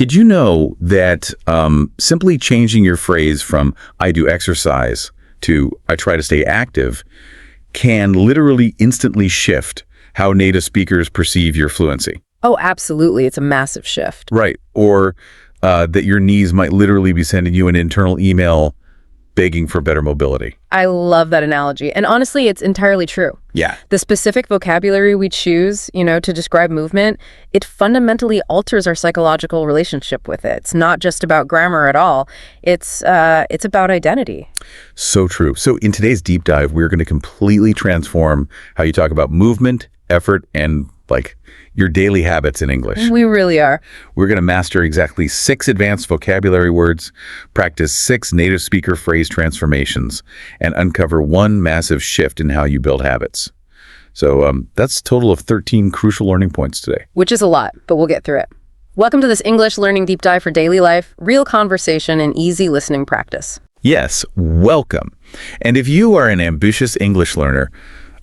Did you know that simply changing your phrase from I do exercise to I try to stay active can literally instantly shift how native speakers perceive your fluency? Oh, absolutely. It's a massive shift. Right. Or that your knees might literally be sending you an internal email begging for better mobility. I love that analogy. And honestly, it's entirely true. Yeah. The specific vocabulary we choose, to describe movement, it fundamentally alters our psychological relationship with it. It's not just about grammar at all. It's about identity. So true. So in today's deep dive, we're going to completely transform how you talk about movement, effort, and your daily habits in English. We really are. We're going to master exactly 6 advanced vocabulary words, practice 6 native speaker phrase transformations, and uncover 1 massive shift in how you build habits. So that's a total of 13 crucial learning points today. Which is a lot, but we'll get through it. Welcome to this English learning deep dive for daily life, real conversation and easy listening practice. Yes, welcome. And if you are an ambitious English learner,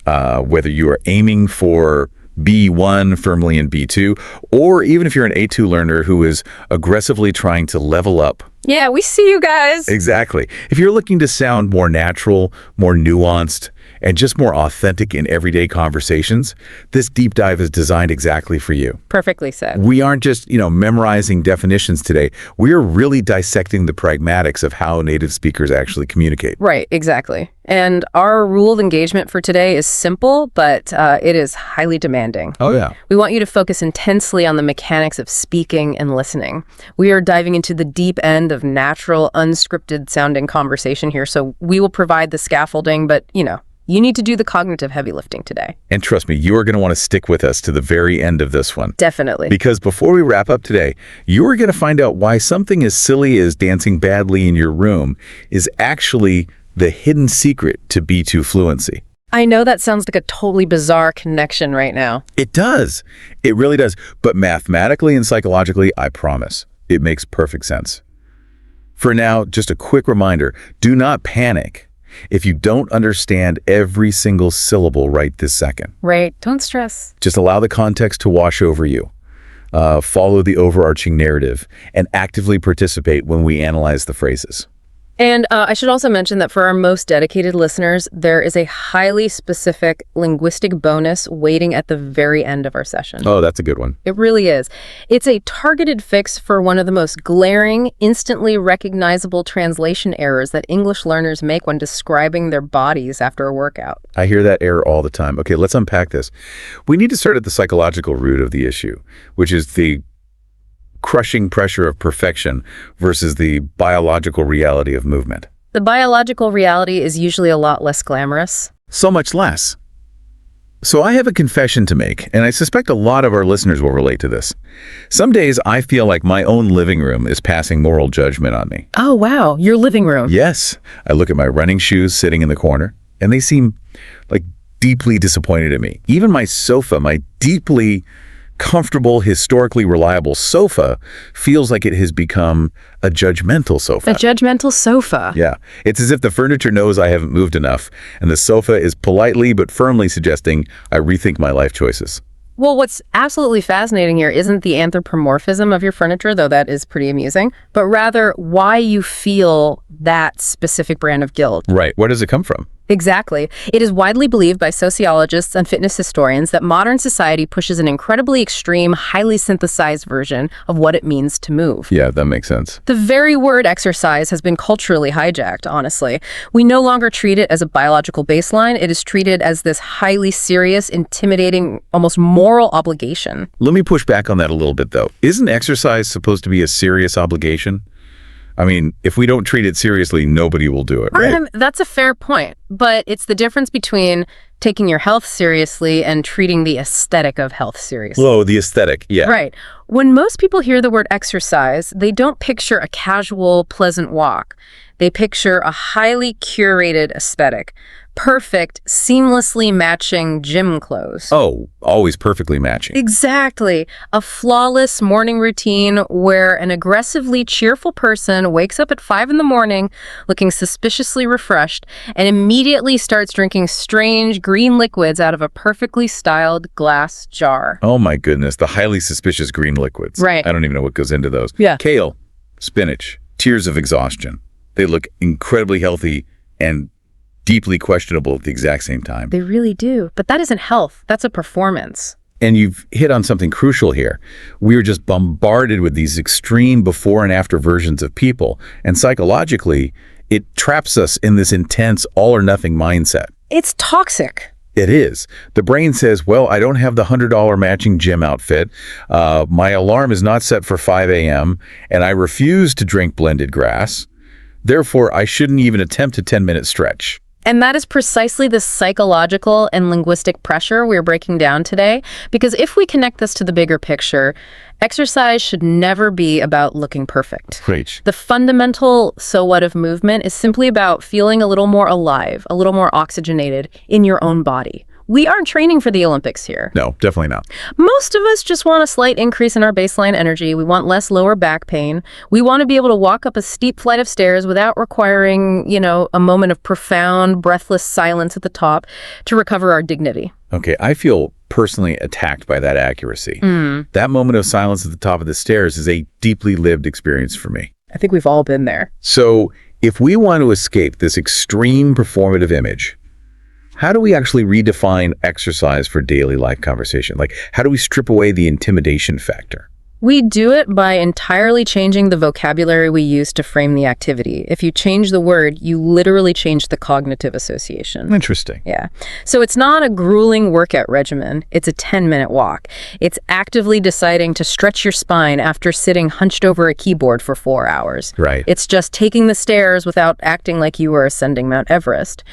whether you are aiming for B1 firmly in B2, or even if you're an A2 learner who is aggressively trying to level up. Yeah, we see you guys. Exactly. If you're looking to sound more natural, more nuanced, and just more authentic in everyday conversations, this deep dive is designed exactly for you. Perfectly said. We aren't just, memorizing definitions today. We're really dissecting the pragmatics of how native speakers actually communicate. Right, exactly. And our rule of engagement for today is simple, but it is highly demanding. Oh, yeah. We want you to focus intensely on the mechanics of speaking and listening. We are diving into the deep end of natural, unscripted sounding conversation here, so we will provide the scaffolding, but, you need to do the cognitive heavy lifting today. And trust me, you are going to want to stick with us to the very end of this one. Definitely. Because before we wrap up today, you are going to find out why something as silly as dancing badly in your room is actually the hidden secret to B2 fluency. I know that sounds like a totally bizarre connection right now. It does. It really does. But mathematically and psychologically, I promise, it makes perfect sense. For now, just a quick reminder, do not panic if you don't understand every single syllable right this second. Right. Don't stress. Just allow the context to wash over you. Follow the overarching narrative and actively participate when we analyze the phrases. And I should also mention that for our most dedicated listeners, there is a highly specific linguistic bonus waiting at the very end of our session. Oh, that's a good one. It really is. It's a targeted fix for one of the most glaring, instantly recognizable translation errors that English learners make when describing their bodies after a workout. I hear that error all the time. Okay, let's unpack this. We need to start at the psychological root of the issue, which is the crushing pressure of perfection versus the biological reality of movement. The biological reality is usually a lot less glamorous. So much less. So I have a confession to make, and I suspect a lot of our listeners will relate to this. Some days I feel like my own living room is passing moral judgment on me. Oh, wow. Your living room. Yes. I look at my running shoes sitting in the corner, and they seem deeply disappointed in me. Even my sofa, my deeply comfortable, historically reliable sofa feels like it has become a judgmental sofa. A judgmental sofa. Yeah. It's as if the furniture knows I haven't moved enough, and the sofa is politely but firmly suggesting I rethink my life choices. Well, what's absolutely fascinating here isn't the anthropomorphism of your furniture, though that is pretty amusing, but rather why you feel that specific brand of guilt. Right. Where does it come from? Exactly. It is widely believed by sociologists and fitness historians that modern society pushes an incredibly extreme, highly synthesized version of what it means to move. Yeah, that makes sense. The very word exercise has been culturally hijacked, honestly. We no longer treat it as a biological baseline. It is treated as this highly serious, intimidating, almost moral obligation. Let me push back on that a little bit, though. Isn't exercise supposed to be a serious obligation? I mean, if we don't treat it seriously, nobody will do it, right? That's a fair point, but it's the difference between taking your health seriously and treating the aesthetic of health seriously. Oh, the aesthetic, yeah. Right. When most people hear the word exercise, they don't picture a casual, pleasant walk. They picture a highly curated aesthetic. Perfect, seamlessly matching gym clothes. Oh, always perfectly matching. Exactly. A flawless morning routine where an aggressively cheerful person wakes up at 5 in the morning looking suspiciously refreshed and immediately starts drinking strange green liquids out of a perfectly styled glass jar. Oh my goodness, the highly suspicious green liquids. Right. I don't even know what goes into those. Yeah. Kale, spinach, tears of exhaustion. They look incredibly healthy and deeply questionable at the exact same time. They really do. But that isn't health. That's a performance. And you've hit on something crucial here. We are just bombarded with these extreme before and after versions of people. And psychologically, it traps us in this intense all or nothing mindset. It's toxic. It is. The brain says, well, I don't have the $100 matching gym outfit. My alarm is not set for 5 a.m. and I refuse to drink blended grass. Therefore, I shouldn't even attempt a 10-minute stretch. And that is precisely the psychological and linguistic pressure we're breaking down today. Because if we connect this to the bigger picture, exercise should never be about looking perfect. Preach. The fundamental so what of movement is simply about feeling a little more alive, a little more oxygenated in your own body. We aren't training for the Olympics here. No, definitely not. Most of us just want a slight increase in our baseline energy. We want less lower back pain. We want to be able to walk up a steep flight of stairs without requiring, a moment of profound, breathless silence at the top to recover our dignity. Okay, I feel personally attacked by that accuracy. That moment of silence at the top of the stairs is a deeply lived experience for me. I think we've all been there. So if we want to escape this extreme performative image, how do we actually redefine exercise for daily life conversation? Like, how do we strip away the intimidation factor? We do it by entirely changing the vocabulary we use to frame the activity. If you change the word, you literally change the cognitive association. Interesting. Yeah. So it's not a grueling workout regimen. It's a 10-minute walk. It's actively deciding to stretch your spine after sitting hunched over a keyboard for 4 hours. Right. It's just taking the stairs without acting like you were ascending Mount Everest.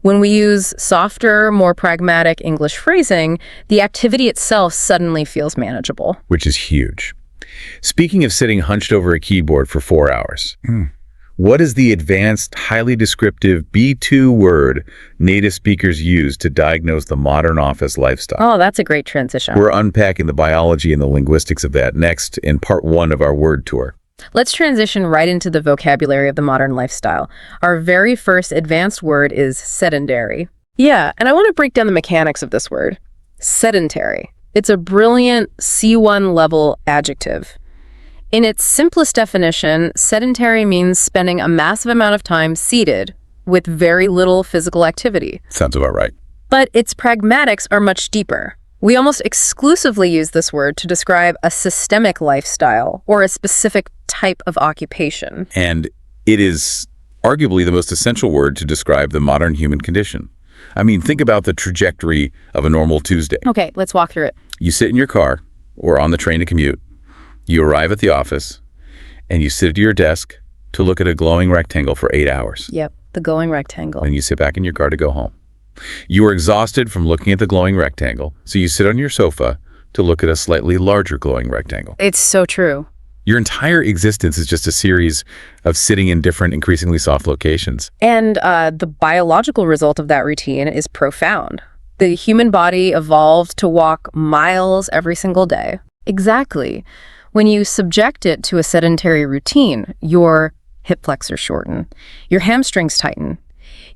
When we use softer, more pragmatic English phrasing, the activity itself suddenly feels manageable. Which is huge. Speaking of sitting hunched over a keyboard for 4 hours, what is the advanced, highly descriptive B2 word native speakers use to diagnose the modern office lifestyle? Oh, that's a great transition. We're unpacking the biology and the linguistics of that next in part 1 of our word tour. Let's transition right into the vocabulary of the modern lifestyle. Our very first advanced word is sedentary. Yeah, and I want to break down the mechanics of this word. Sedentary. It's a brilliant C1 level adjective. In its simplest definition, sedentary means spending a massive amount of time seated with very little physical activity. Sounds about right. But its pragmatics are much deeper. We almost exclusively use this word to describe a systemic lifestyle or a specific type of occupation. And it is arguably the most essential word to describe the modern human condition. I mean, think about the trajectory of a normal Tuesday. Okay, let's walk through it. You sit in your car or on the train to commute. You arrive at the office and you sit at your desk to look at a glowing rectangle for 8 hours. Yep, the glowing rectangle. And you sit back in your car to go home. You are exhausted from looking at the glowing rectangle, so you sit on your sofa to look at a slightly larger glowing rectangle. It's so true. Your entire existence is just a series of sitting in different, increasingly soft locations. And the biological result of that routine is profound. The human body evolved to walk miles every single day. Exactly. When you subject it to a sedentary routine, your hip flexors shorten, your hamstrings tighten,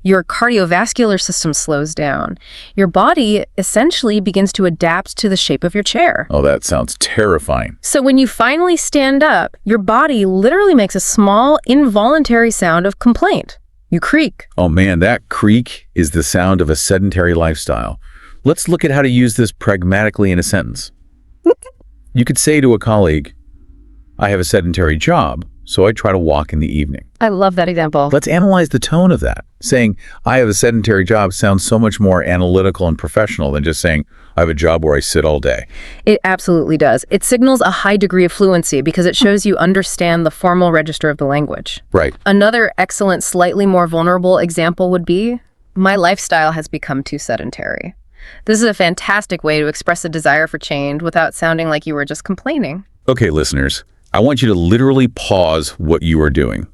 your cardiovascular system slows down. Your body essentially begins to adapt to the shape of your chair. Oh, that sounds terrifying. So when you finally stand up, your body literally makes a small, involuntary sound of complaint. You creak. Oh man, that creak is the sound of a sedentary lifestyle. Let's look at how to use this pragmatically in a sentence. You could say to a colleague, I have a sedentary job, so I try to walk in the evening. I love that example. Let's analyze the tone of that. Saying, I have a sedentary job sounds so much more analytical and professional than just saying, I have a job where I sit all day. It absolutely does. It signals a high degree of fluency because it shows you understand the formal register of the language. Right. Another excellent, slightly more vulnerable example would be, my lifestyle has become too sedentary. This is a fantastic way to express a desire for change without sounding like you were just complaining. Okay, listeners, I want you to literally pause what you are doing.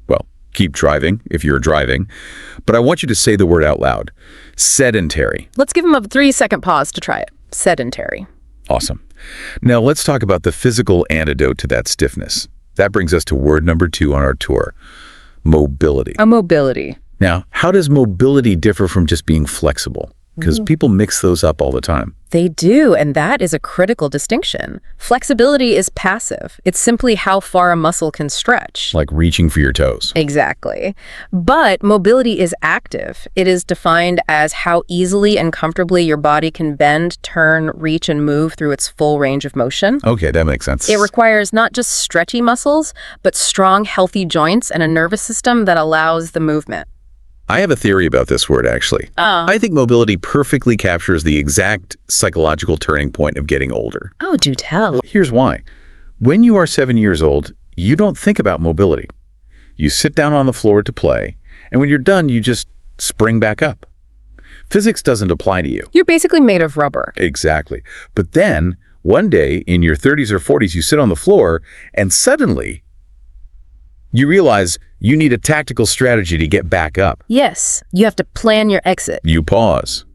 Well, keep driving if you're driving, but I want you to say the word out loud. Sedentary. Let's give them a 3-second pause to try it. Sedentary. Awesome. Now let's talk about the physical antidote to that stiffness. That brings us to word number 2 on our tour. Mobility. A mobility. Now, how does mobility differ from just being flexible? because people mix those up all the time. They do, and that is a critical distinction. Flexibility is passive. It's simply how far a muscle can stretch. Like reaching for your toes. Exactly. But mobility is active. It is defined as how easily and comfortably your body can bend, turn, reach, and move through its full range of motion. Okay, that makes sense. It requires not just stretchy muscles, but strong, healthy joints and a nervous system that allows the movement. I have a theory about this word, actually. I think mobility perfectly captures the exact psychological turning point of getting older. Oh, do tell. Here's why. When you are 7 years old, you don't think about mobility. You sit down on the floor to play, and when you're done, you just spring back up. Physics doesn't apply to you. You're basically made of rubber. Exactly. But then, one day, in your 30s or 40s, you sit on the floor, and suddenly, you realize you need a tactical strategy to get back up. Yes, you have to plan your exit. You pause.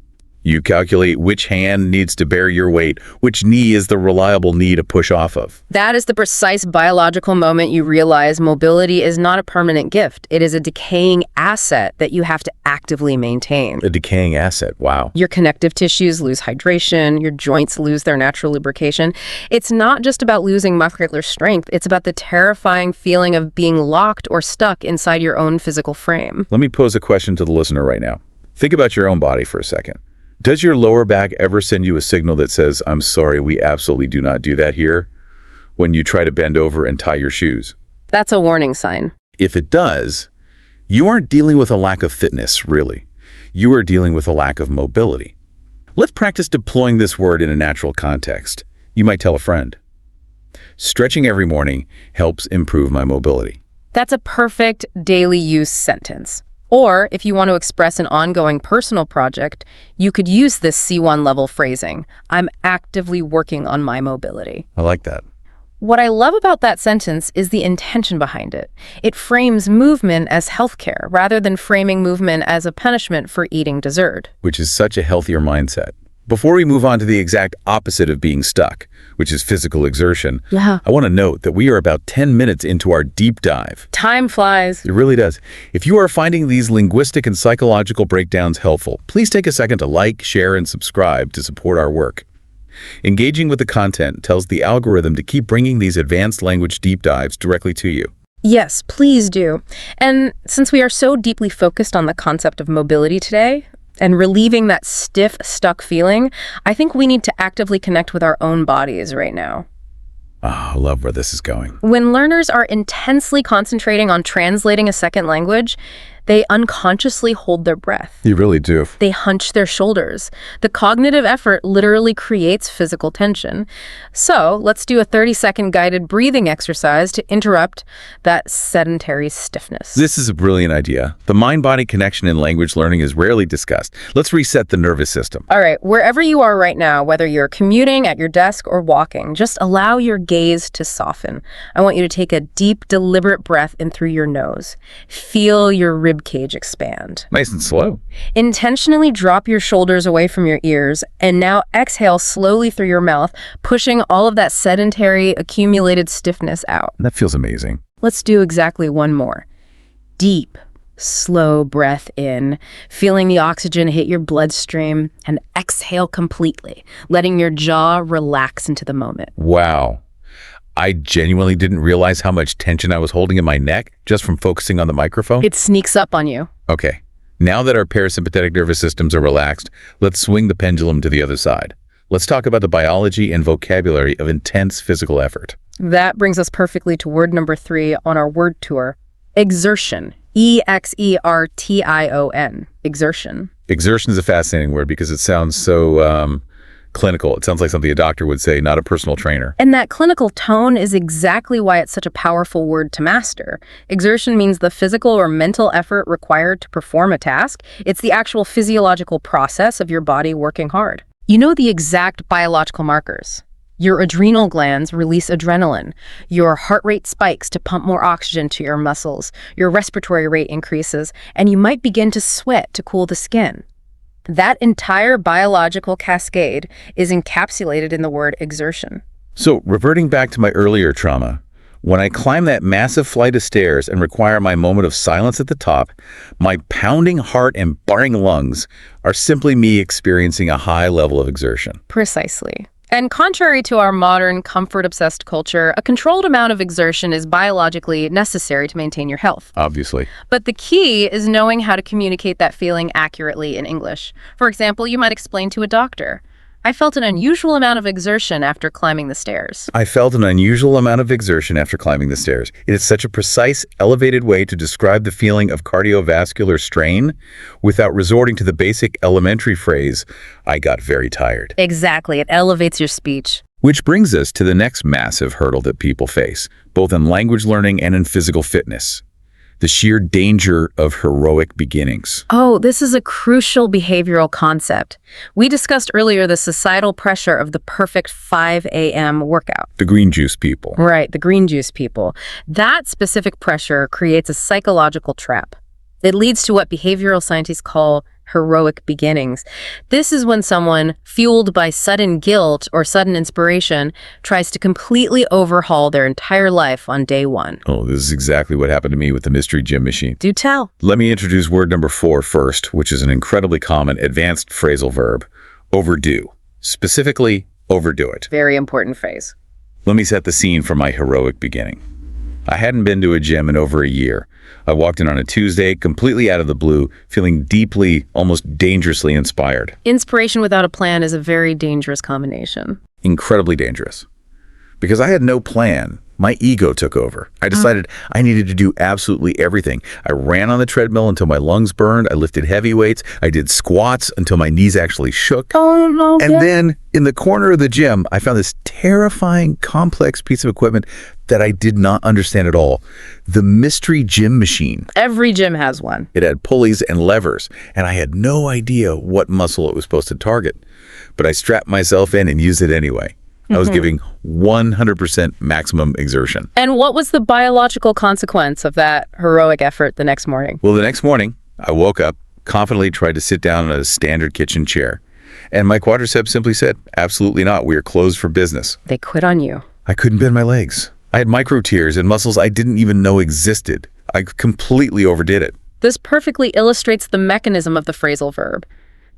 You calculate which hand needs to bear your weight, which knee is the reliable knee to push off of. That is the precise biological moment you realize mobility is not a permanent gift. It is a decaying asset that you have to actively maintain. A decaying asset, wow. Your connective tissues lose hydration, your joints lose their natural lubrication. It's not just about losing muscular strength, it's about the terrifying feeling of being locked or stuck inside your own physical frame. Let me pose a question to the listener right now. Think about your own body for a second. Does your lower back ever send you a signal that says, I'm sorry, we absolutely do not do that here, when you try to bend over and tie your shoes? That's a warning sign. If it does, you aren't dealing with a lack of fitness, really. You are dealing with a lack of mobility. Let's practice deploying this word in a natural context. You might tell a friend. Stretching every morning helps improve my mobility. That's a perfect daily use sentence. Or if you want to express an ongoing personal project, you could use this C1 level phrasing. I'm actively working on my mobility. I like that. What I love about that sentence is the intention behind it. It frames movement as healthcare rather than framing movement as a punishment for eating dessert. Which is such a healthier mindset. Before we move on to the exact opposite of being stuck, which is physical exertion, I want to note that we are about 10 minutes into our deep dive. Time flies. It really does. If you are finding these linguistic and psychological breakdowns helpful, please take a second to like, share, and subscribe to support our work. Engaging with the content tells the algorithm to keep bringing these advanced language deep dives directly to you. Yes, please do. And since we are so deeply focused on the concept of mobility today, and relieving that stiff, stuck feeling, I think we need to actively connect with our own bodies right now. Oh, I love where this is going. When learners are intensely concentrating on translating a second language, they unconsciously hold their breath. You really do. They hunch their shoulders. The cognitive effort literally creates physical tension. So let's do a 30-second guided breathing exercise to interrupt that sedentary stiffness. This is a brilliant idea. The mind-body connection in language learning is rarely discussed. Let's reset the nervous system. All right, wherever you are right now, whether you're commuting, at your desk, or walking, just allow your gaze to soften. I want you to take a deep, deliberate breath in through your nose. Feel your rib cage expand. Nice and slow. Intentionally drop your shoulders away from your ears, and now exhale slowly through your mouth, pushing all of that sedentary, accumulated stiffness out. That feels amazing. Let's do exactly one more. Deep, slow breath in, feeling the oxygen hit your bloodstream, and exhale completely, letting your jaw relax into the moment. Wow. I genuinely didn't realize how much tension I was holding in my neck just from focusing on the microphone. It sneaks up on you. Okay, now that our parasympathetic nervous systems are relaxed, let's swing the pendulum to the other side. Let's talk about the biology and vocabulary of intense physical effort. That brings us perfectly to word number 3 on our word tour. Exertion. E-X-E-R-T-I-O-N. Exertion. Exertion is a fascinating word because it sounds so clinical. It sounds like something a doctor would say, not a personal trainer. And that clinical tone is exactly why it's such a powerful word to master. Exertion means the physical or mental effort required to perform a task. It's the actual physiological process of your body working hard. You know the exact biological markers. Your adrenal glands release adrenaline. Your heart rate spikes to pump more oxygen to your muscles. Your respiratory rate increases, and you might begin to sweat to cool the skin. That entire biological cascade is encapsulated in the word exertion. So, reverting back to my earlier trauma, When I climb that massive flight of stairs and require my moment of silence at the top, my pounding heart and barring lungs are simply me experiencing a high level of exertion. Precisely. And contrary to our modern comfort-obsessed culture, a controlled amount of exertion is biologically necessary to maintain your health. Obviously. But the key is knowing how to communicate that feeling accurately in English. For example, you might explain to a doctor, I felt an unusual amount of exertion after climbing the stairs. I felt an unusual amount of exertion after climbing the stairs. It is such a precise, elevated way to describe the feeling of cardiovascular strain without resorting to the basic elementary phrase, I got very tired. Exactly. It elevates your speech. Which brings us to the next massive hurdle that people face, both in language learning and in physical fitness. The sheer danger of heroic beginnings. Oh, this is a crucial behavioral concept. We discussed earlier the societal pressure of the perfect 5 a.m. workout. The green juice people. Right, the green juice people. That specific pressure creates a psychological trap. It leads to what behavioral scientists call heroic beginnings. This is when someone, fueled by sudden guilt or sudden inspiration, tries to completely overhaul their entire life on day one. Oh, this is exactly what happened to me with the mystery gym machine. Do tell. Let me introduce word number 4 first, which is an incredibly common advanced phrasal verb, overdo. Specifically, overdo it. Very important phrase. Let me set the scene for my heroic beginning. I hadn't been to a gym in over a year. I walked in on a Tuesday, completely out of the blue, feeling deeply, almost dangerously inspired. Inspiration without a plan is a very dangerous combination. Incredibly dangerous. Because I had no plan, my ego took over. I decided I needed to do absolutely everything. I ran on the treadmill until my lungs burned. I lifted heavy weights. I did squats until my knees actually shook. And then in the corner of the gym, I found this terrifying, complex piece of equipment that I did not understand at all. The mystery gym machine. Every gym has one. It had pulleys and levers, and I had no idea what muscle it was supposed to target. But I strapped myself in and used it anyway. I was giving 100% maximum exertion. And what was the biological consequence of that heroic effort the next morning? Well, the next morning, I woke up, confidently tried to sit down on a standard kitchen chair. And my quadriceps simply said, absolutely not. We are closed for business. They quit on you. I couldn't bend my legs. I had micro tears and muscles I didn't even know existed. I completely overdid it. This perfectly illustrates the mechanism of the phrasal verb.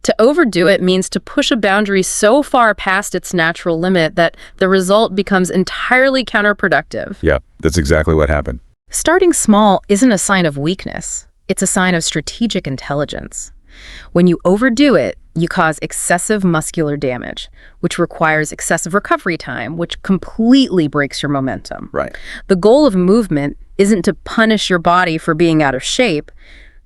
To overdo it means to push a boundary so far past its natural limit that the result becomes entirely counterproductive. Yeah, that's exactly what happened. Starting small isn't a sign of weakness. It's a sign of strategic intelligence. When you overdo it, you cause excessive muscular damage, which requires excessive recovery time, which completely breaks your momentum. Right. The goal of movement isn't to punish your body for being out of shape.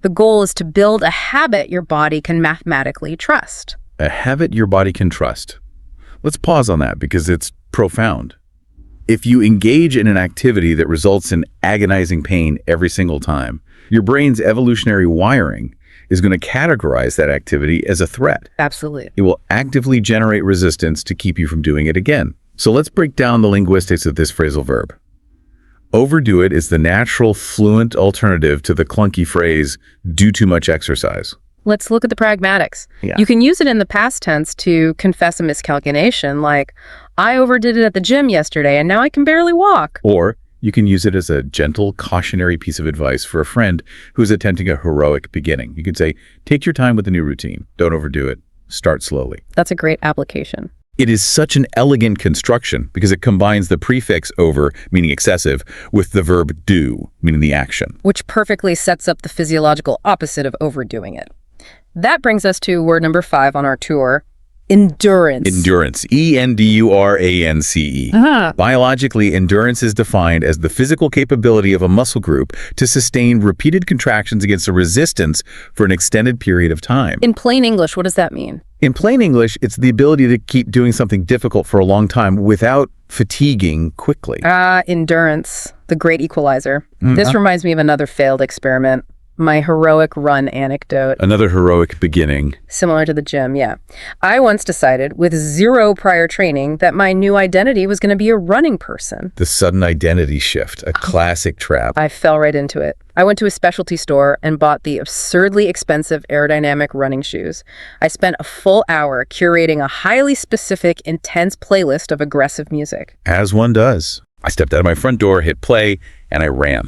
The goal is to build a habit your body can mathematically trust. A habit your body can trust. Let's pause on that because it's profound. If you engage in an activity that results in agonizing pain every single time, your brain's evolutionary wiring is going to categorize that activity as a threat. Absolutely. It will actively generate resistance to keep you from doing it again. So let's break down the linguistics of this phrasal verb. Overdo it is the natural, fluent alternative to the clunky phrase, do too much exercise. Let's look at the pragmatics. Yeah. You can use it in the past tense to confess a miscalculation, like, I overdid it at the gym yesterday and now I can barely walk. Or you can use it as a gentle, cautionary piece of advice for a friend who's attempting a heroic beginning. You can say, take your time with the new routine. Don't overdo it. Start slowly. That's a great application. It is such an elegant construction because it combines the prefix over, meaning excessive, with the verb do, meaning the action. Which perfectly sets up the physiological opposite of overdoing it. That brings us to word number 5 on our tour, endurance. Endurance. E-N-D-U-R-A-N-C-E. Biologically, endurance is defined as the physical capability of a muscle group to sustain repeated contractions against a resistance for an extended period of time. In plain English, what does that mean? In plain English, it's the ability to keep doing something difficult for a long time without fatiguing quickly. Endurance, the great equalizer. This reminds me of another failed experiment. My heroic run anecdote. Another heroic beginning. Similar to the gym, yeah. I once decided, with 0 prior training, that my new identity was going to be a running person. The sudden identity shift, a classic trap. I fell right into it. I went to a specialty store and bought the absurdly expensive aerodynamic running shoes. I spent a full hour curating a highly specific, intense playlist of aggressive music. As one does. I stepped out of my front door, hit play, and I ran.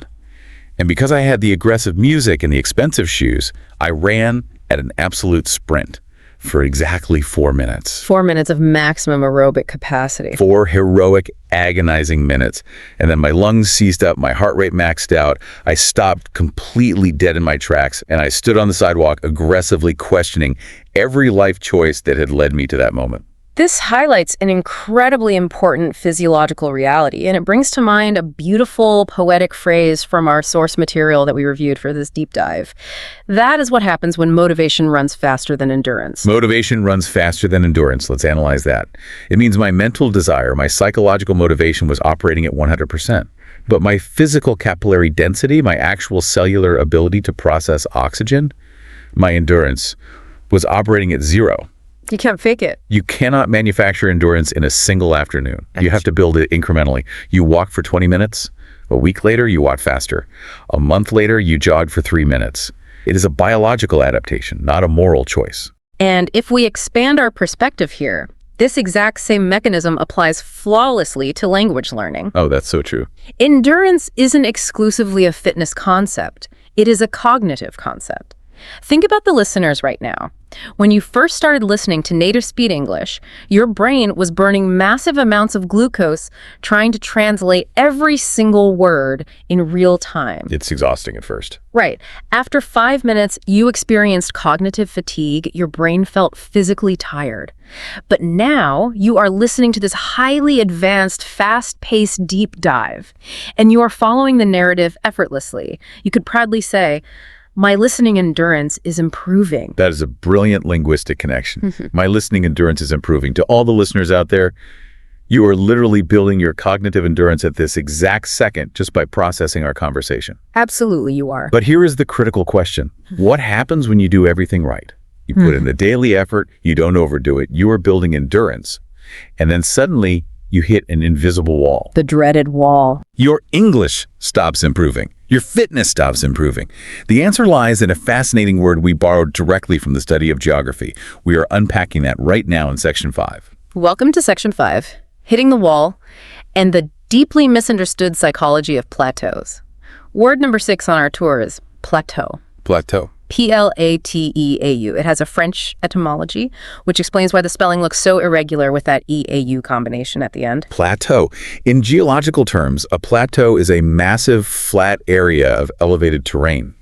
And because I had the aggressive music and the expensive shoes, I ran at an absolute sprint for exactly 4 minutes. 4 minutes of maximum aerobic capacity. 4 heroic, agonizing minutes. And then my lungs seized up, my heart rate maxed out. I stopped completely dead in my tracks, and I stood on the sidewalk aggressively questioning every life choice that had led me to that moment. This highlights an incredibly important physiological reality, and it brings to mind a beautiful poetic phrase from our source material that we reviewed for this deep dive. That is what happens when motivation runs faster than endurance. Motivation runs faster than endurance. Let's analyze that. It means my mental desire, my psychological motivation was operating at 100%. But my physical capillary density, my actual cellular ability to process oxygen, my endurance, was operating at 0. You can't fake it. You cannot manufacture endurance in a single afternoon. You have to build it incrementally. You walk for 20 minutes. A week later, you walk faster. A month later, you jog for 3 minutes. It is a biological adaptation, not a moral choice. And if we expand our perspective here, this exact same mechanism applies flawlessly to language learning. Oh, that's so true. Endurance isn't exclusively a fitness concept. It is a cognitive concept. Think about the listeners right now. When you first started listening to native speed English, your brain was burning massive amounts of glucose trying to translate every single word in real time. It's exhausting at first. Right. After 5 minutes, you experienced cognitive fatigue. Your brain felt physically tired. But now you are listening to this highly advanced, fast-paced deep dive, and you are following the narrative effortlessly. You could proudly say, my listening endurance is improving. That is a brilliant linguistic connection. My listening endurance is improving. To all the listeners out there, you are literally building your cognitive endurance at this exact second just by processing our conversation. Absolutely, you are. But here is the critical question. What happens when you do everything right? You put in the daily effort, you don't overdo it, you are building endurance, and then suddenly you hit an invisible wall. The dreaded wall. Your English stops improving. Your fitness stops improving. The answer lies in a fascinating word we borrowed directly from the study of geography. We are unpacking that right now in Section 5. Welcome to Section 5, Hitting the Wall, and the deeply misunderstood psychology of plateaus. Word number 6 on our tour is plateau. Plateau. Plateau. It has a French etymology, which explains why the spelling looks so irregular with that EAU combination at the end. Plateau. In geological terms, a plateau is a massive flat area of elevated terrain.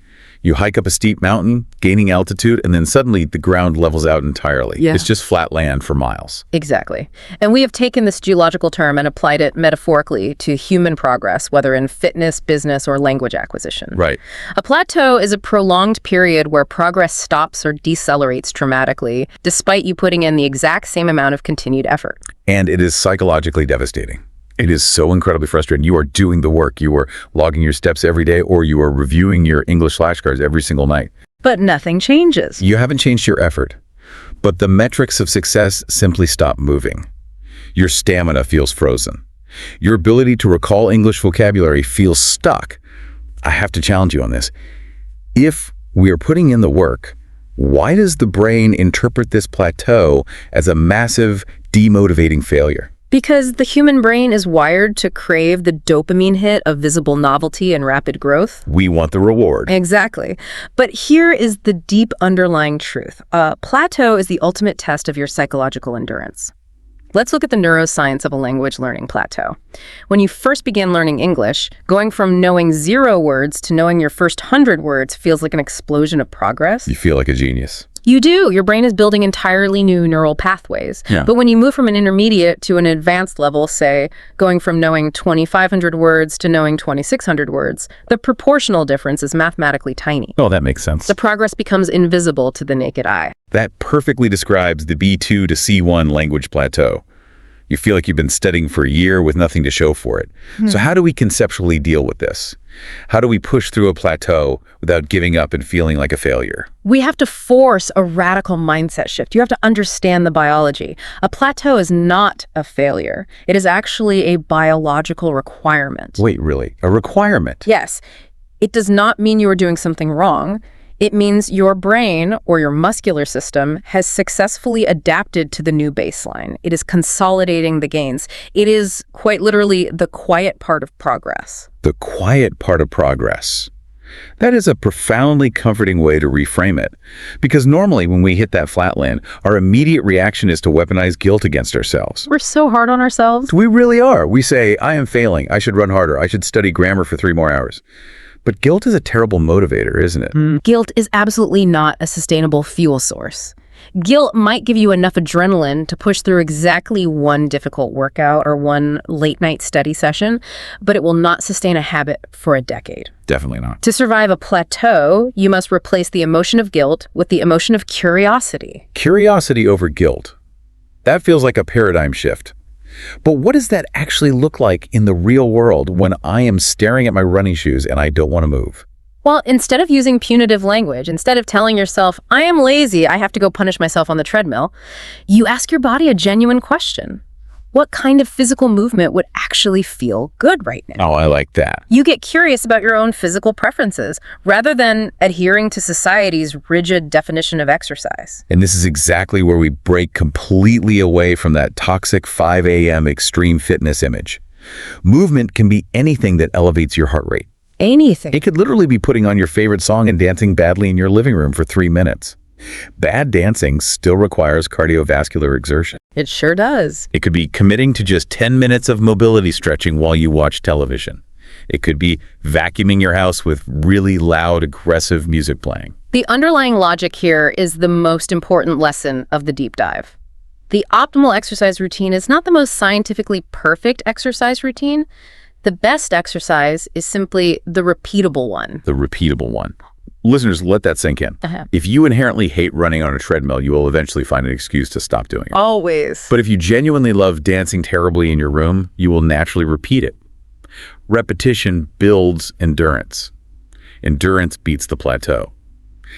You hike up a steep mountain, gaining altitude, and then suddenly the ground levels out entirely. Yeah. It's just flat land for miles. Exactly. And we have taken this geological term and applied it metaphorically to human progress, whether in fitness, business, or language acquisition. Right. A plateau is a prolonged period where progress stops or decelerates dramatically, despite you putting in the exact same amount of continued effort. And it is psychologically devastating. It is so incredibly frustrating. You are doing the work. You are logging your steps every day, or you are reviewing your English flashcards every single night. But nothing changes. You haven't changed your effort, but the metrics of success simply stop moving. Your stamina feels frozen. Your ability to recall English vocabulary feels stuck. I have to challenge you on this. If we are putting in the work, why does the brain interpret this plateau as a massive, demotivating failure? Because the human brain is wired to crave the dopamine hit of visible novelty and rapid growth. We want the reward. Exactly. But here is the deep underlying truth. A plateau is the ultimate test of your psychological endurance. Let's look at the neuroscience of a language learning plateau. When you first begin learning English, going from knowing 0 words to knowing your first 100 words feels like an explosion of progress. You feel like a genius. You do. Your brain is building entirely new neural pathways. Yeah. But when you move from an intermediate to an advanced level, say, going from knowing 2,500 words to knowing 2,600 words, the proportional difference is mathematically tiny. Oh, that makes sense. The progress becomes invisible to the naked eye. That perfectly describes the B2 to C1 language plateau. You feel like you've been studying for a year with nothing to show for it. So how do we conceptually deal with this? How do we push through a plateau without giving up and feeling like a failure? We have to force a radical mindset shift. You have to understand the biology. A plateau is not a failure. It is actually a biological requirement. Wait, really? A requirement? Yes. It does not mean you are doing something wrong. It means your brain or your muscular system has successfully adapted to the new baseline. It is consolidating the gains. It is quite literally the quiet part of progress. The quiet part of progress. That is a profoundly comforting way to reframe it. Because normally when we hit that flatland, our immediate reaction is to weaponize guilt against ourselves. We're so hard on ourselves. We really are. We say, I am failing. I should run harder. I should study grammar for 3 more hours. But guilt is a terrible motivator, isn't it? Guilt is absolutely not a sustainable fuel source. Guilt might give you enough adrenaline to push through exactly one difficult workout or one late-night study session, but it will not sustain a habit for a decade. Definitely not. To survive a plateau, you must replace the emotion of guilt with the emotion of curiosity. Curiosity over guilt. That feels like a paradigm shift. But what does that actually look like in the real world when I am staring at my running shoes and I don't want to move? Well, instead of using punitive language, instead of telling yourself, I am lazy, I have to go punish myself on the treadmill, you ask your body a genuine question. What kind of physical movement would actually feel good right now? Oh, I like that. You get curious about your own physical preferences rather than adhering to society's rigid definition of exercise. And this is exactly where we break completely away from that toxic 5 a.m. extreme fitness image. Movement can be anything that elevates your heart rate. Anything. It could literally be putting on your favorite song and dancing badly in your living room for 3 minutes. Bad dancing still requires cardiovascular exertion. It sure does. It could be committing to just 10 minutes of mobility stretching while you watch television. It could be vacuuming your house with really loud, aggressive music playing. The underlying logic here is the most important lesson of the deep dive. The optimal exercise routine is not the most scientifically perfect exercise routine. The best exercise is simply the repeatable one. The repeatable one. Listeners, let that sink in. Uh-huh. If you inherently hate running on a treadmill, you will eventually find an excuse to stop doing it. Always. But if you genuinely love dancing terribly in your room, you will naturally repeat it. Repetition builds endurance. Endurance beats the plateau.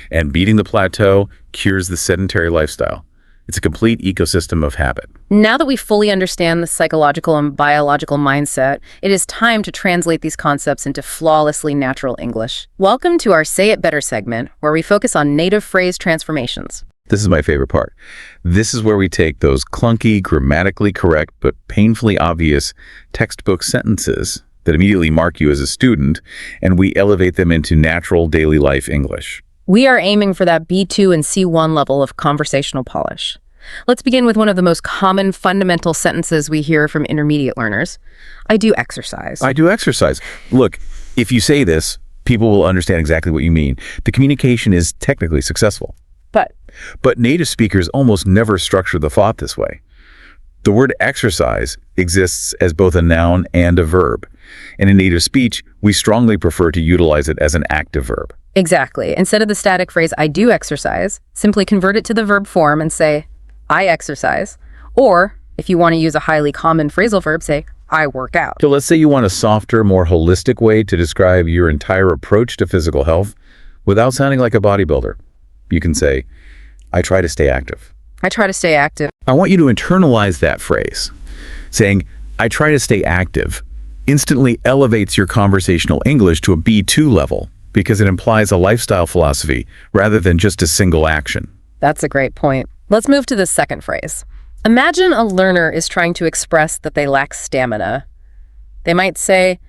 And beating the plateau cures the sedentary lifestyle. It's a complete ecosystem of habit. Now that we fully understand the psychological and biological mindset, it is time to translate these concepts into flawlessly natural English. Welcome to our Say It Better segment, where we focus on native phrase transformations. This is my favorite part. This is where we take those clunky, grammatically correct, but painfully obvious textbook sentences that immediately mark you as a student, and we elevate them into natural daily life English. We are aiming for that B2 and C1 level of conversational polish. Let's begin with one of the most common fundamental sentences we hear from intermediate learners. I do exercise. I do exercise. Look, if you say this, people will understand exactly what you mean. The communication is technically successful. But native speakers almost never structure the thought this way. The word exercise exists as both a noun and a verb. And in native speech, we strongly prefer to utilize it as an active verb. Exactly. Instead of the static phrase, I do exercise, simply convert it to the verb form and say, I exercise. Or, if you want to use a highly common phrasal verb, say, I work out. So let's say you want a softer, more holistic way to describe your entire approach to physical health without sounding like a bodybuilder. You can say, I try to stay active. I try to stay active. I want you to internalize that phrase. Saying, I try to stay active instantly elevates your conversational English to a B2 level because it implies a lifestyle philosophy rather than just a single action. That's a great point. Let's move to the second phrase. Imagine a learner is trying to express that they lack stamina. They might say,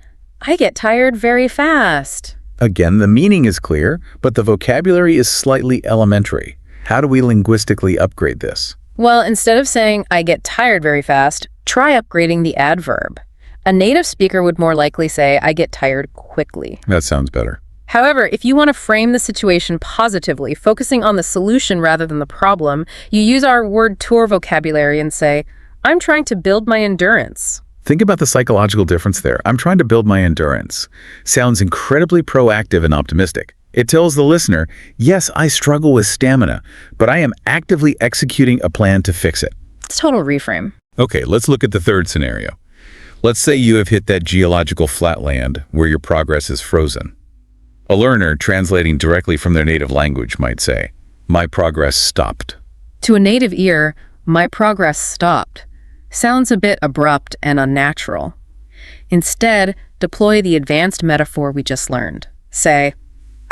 I get tired very fast. Again, the meaning is clear, but the vocabulary is slightly elementary. How do we linguistically upgrade this? Well, instead of saying, I get tired very fast, try upgrading the adverb. A native speaker would more likely say, I get tired quickly. That sounds better. However, if you want to frame the situation positively, focusing on the solution rather than the problem, you use our word tour vocabulary and say, I'm trying to build my endurance. Think about the psychological difference there. I'm trying to build my endurance. Sounds incredibly proactive and optimistic. It tells the listener, yes, I struggle with stamina, but I am actively executing a plan to fix it. It's total reframe. Okay, let's look at the third scenario. Let's say you have hit that geological flatland where your progress is frozen. A learner translating directly from their native language might say, my progress stopped. To a native ear, my progress stopped sounds a bit abrupt and unnatural. Instead, deploy the advanced metaphor we just learned. Say,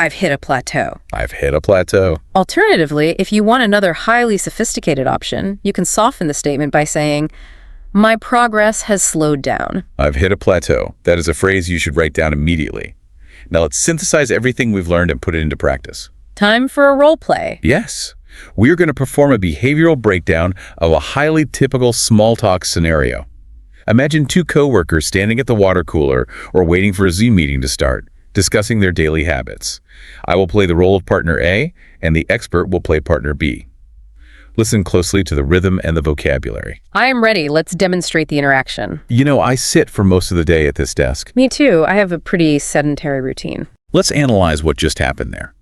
I've hit a plateau. I've hit a plateau. Alternatively, if you want another highly sophisticated option, you can soften the statement by saying, my progress has slowed down. I've hit a plateau. That is a phrase you should write down immediately. Now let's synthesize everything we've learned and put it into practice. Time for a role play. Yes. We're going to perform a behavioral breakdown of a highly typical small talk scenario. Imagine two coworkers standing at the water cooler or waiting for a Zoom meeting to start, discussing their daily habits. I will play the role of partner A, and the expert will play partner B. Listen closely to the rhythm and the vocabulary. I am ready. Let's demonstrate the interaction. You know, I sit for most of the day at this desk. Me too. I have a pretty sedentary routine. Let's analyze what just happened there.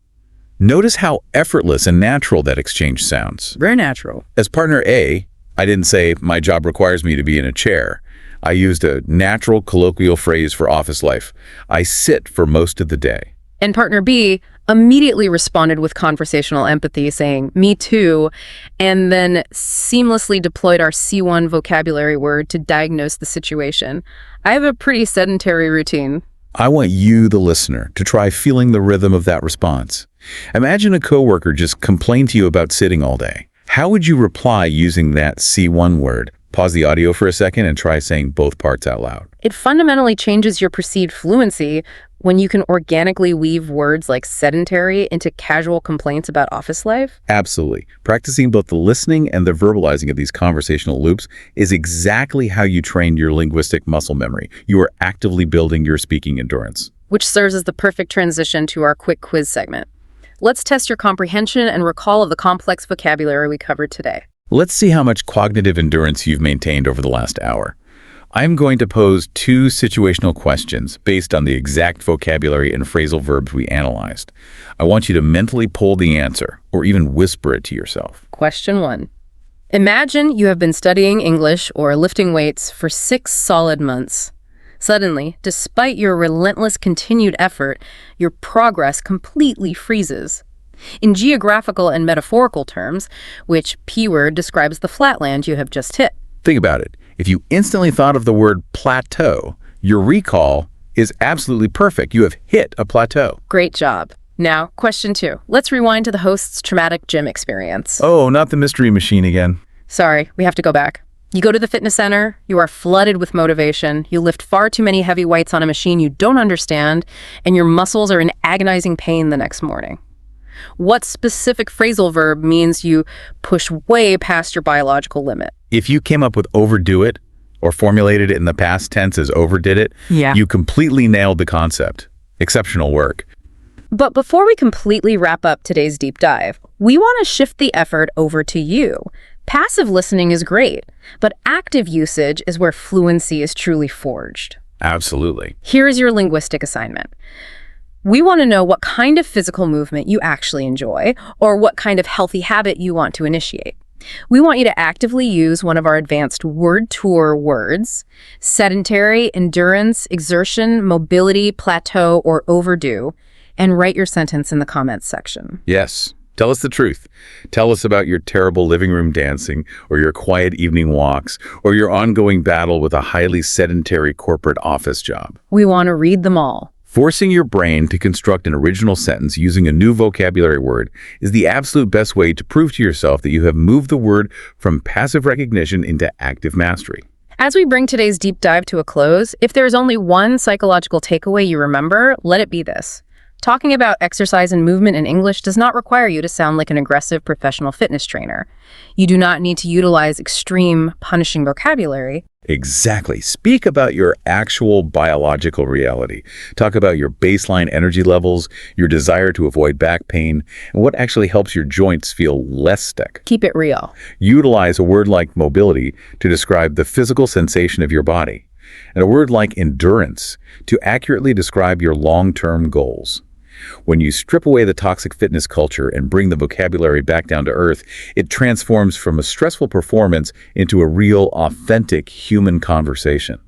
Notice how effortless and natural that exchange sounds. Very natural. As partner A, I didn't say, my job requires me to be in a chair. I used a natural colloquial phrase for office life. I sit for most of the day. And partner B immediately responded with conversational empathy, saying, me too, and then seamlessly deployed our C1 vocabulary word to diagnose the situation. I have a pretty sedentary routine. I want you, the listener, to try feeling the rhythm of that response. Imagine a coworker just complained to you about sitting all day. How would you reply using that C1 word? Pause the audio for a second and try saying both parts out loud. It fundamentally changes your perceived fluency when you can organically weave words like sedentary into casual complaints about office life. Absolutely. Practicing both the listening and the verbalizing of these conversational loops is exactly how you train your linguistic muscle memory. You are actively building your speaking endurance. Which serves as the perfect transition to our quick quiz segment. Let's test your comprehension and recall of the complex vocabulary we covered today. Let's see how much cognitive endurance you've maintained over the last hour. I'm going to pose two situational questions based on the exact vocabulary and phrasal verbs we analyzed. I want you to mentally pull the answer, or even whisper it to yourself. Question 1. Imagine you have been studying English or lifting weights for 6 solid months. Suddenly, despite your relentless continued effort, your progress completely freezes. In geographical and metaphorical terms, which P word describes the flatland you have just hit. Think about it. If you instantly thought of the word plateau, your recall is absolutely perfect. You have hit a plateau. Great job. Now, question 2. Let's rewind to the host's traumatic gym experience. Oh, not the mystery machine again. Sorry, we have to go back. You go to the fitness center, you are flooded with motivation, you lift far too many heavy weights on a machine you don't understand, and your muscles are in agonizing pain the next morning. What specific phrasal verb means you push way past your biological limit? If you came up with overdo it, or formulated it in the past tense as overdid it, you completely nailed the concept. Exceptional work. But before we completely wrap up today's deep dive, we want to shift the effort over to you. Passive listening is great, but active usage is where fluency is truly forged. Absolutely. Here is your linguistic assignment. We want to know what kind of physical movement you actually enjoy, or what kind of healthy habit you want to initiate. We want you to actively use one of our advanced word tour words: sedentary, endurance, exertion, mobility, plateau, or overdue, and write your sentence in the comments section. Yes. Tell us the truth. Tell us about your terrible living room dancing, or your quiet evening walks, or your ongoing battle with a highly sedentary corporate office job. We want to read them all. Forcing your brain to construct an original sentence using a new vocabulary word is the absolute best way to prove to yourself that you have moved the word from passive recognition into active mastery. As we bring today's deep dive to a close, if there is only one psychological takeaway you remember, let it be this. Talking about exercise and movement in English does not require you to sound like an aggressive professional fitness trainer. You do not need to utilize extreme, punishing vocabulary. Exactly. Speak about your actual biological reality. Talk about your baseline energy levels, your desire to avoid back pain, and what actually helps your joints feel less stuck. Keep it real. Utilize a word like mobility to describe the physical sensation of your body, and a word like endurance to accurately describe your long-term goals. When you strip away the toxic fitness culture and bring the vocabulary back down to earth, it transforms from a stressful performance into a real, authentic human conversation.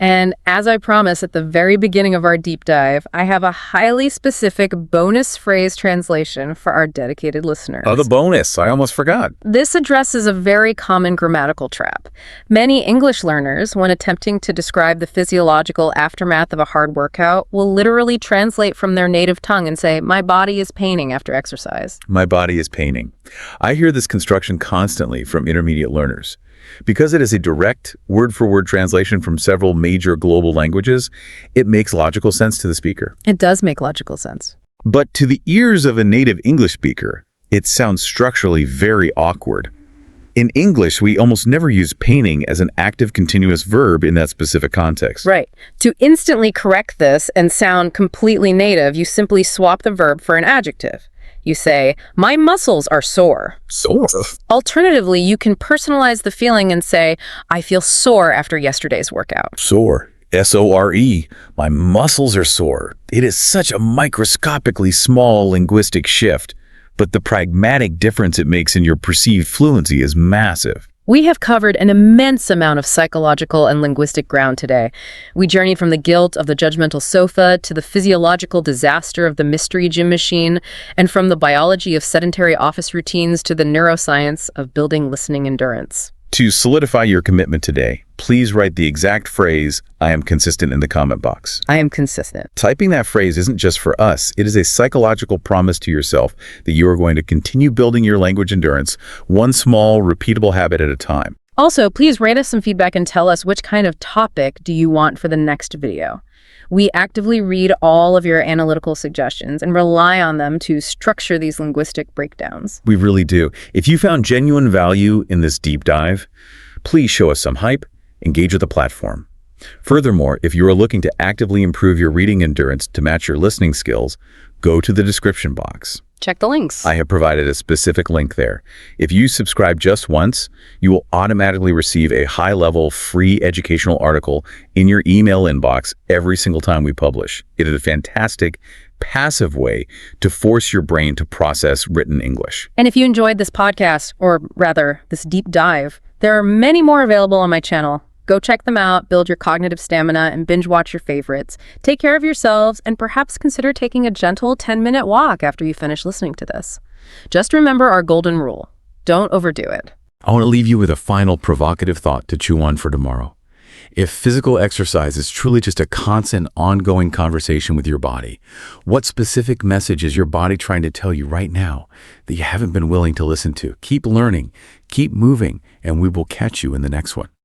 And as I promised at the very beginning of our deep dive, I have a highly specific bonus phrase translation for our dedicated listeners. Oh, the bonus. I almost forgot. This addresses a very common grammatical trap. Many English learners, when attempting to describe the physiological aftermath of a hard workout, will literally translate from their native tongue and say, "My body is paining after exercise." My body is paining. I hear this construction constantly from intermediate learners. Because it is a direct, word-for-word translation from several major global languages, it makes logical sense to the speaker. It does make logical sense. But to the ears of a native English speaker, it sounds structurally very awkward. In English, we almost never use paining as an active continuous verb in that specific context. Right. To instantly correct this and sound completely native, you simply swap the verb for an adjective. You say, "My muscles are sore." Sore? Alternatively, you can personalize the feeling and say, "I feel sore after yesterday's workout." Sore. S-O-R-E. My muscles are sore. It is such a microscopically small linguistic shift, but the pragmatic difference it makes in your perceived fluency is massive. We have covered an immense amount of psychological and linguistic ground today. We journeyed from the guilt of the judgmental sofa to the physiological disaster of the mystery gym machine, and from the biology of sedentary office routines to the neuroscience of building listening endurance. To solidify your commitment today, please write the exact phrase, "I am consistent," in the comment box. I am consistent. Typing that phrase isn't just for us. It is a psychological promise to yourself that you are going to continue building your language endurance one small, repeatable habit at a time. Also, please rate us some feedback and tell us which kind of topic do you want for the next video. We actively read all of your analytical suggestions and rely on them to structure these linguistic breakdowns. We really do. If you found genuine value in this deep dive, please show us some hype, engage with the platform. Furthermore, if you are looking to actively improve your reading endurance to match your listening skills, go to the description box. Check the links. I have provided a specific link there. If you subscribe just once, you will automatically receive a high-level free educational article in your email inbox every single time we publish. It is a fantastic, passive way to force your brain to process written English. And if you enjoyed this podcast, or rather, this deep dive, there are many more available on my channel. Go check them out, build your cognitive stamina, and binge watch your favorites. Take care of yourselves, and perhaps consider taking a gentle 10-minute walk after you finish listening to this. Just remember our golden rule. Don't overdo it. I want to leave you with a final provocative thought to chew on for tomorrow. If physical exercise is truly just a constant, ongoing conversation with your body, what specific message is your body trying to tell you right now that you haven't been willing to listen to? Keep learning, keep moving, and we will catch you in the next one.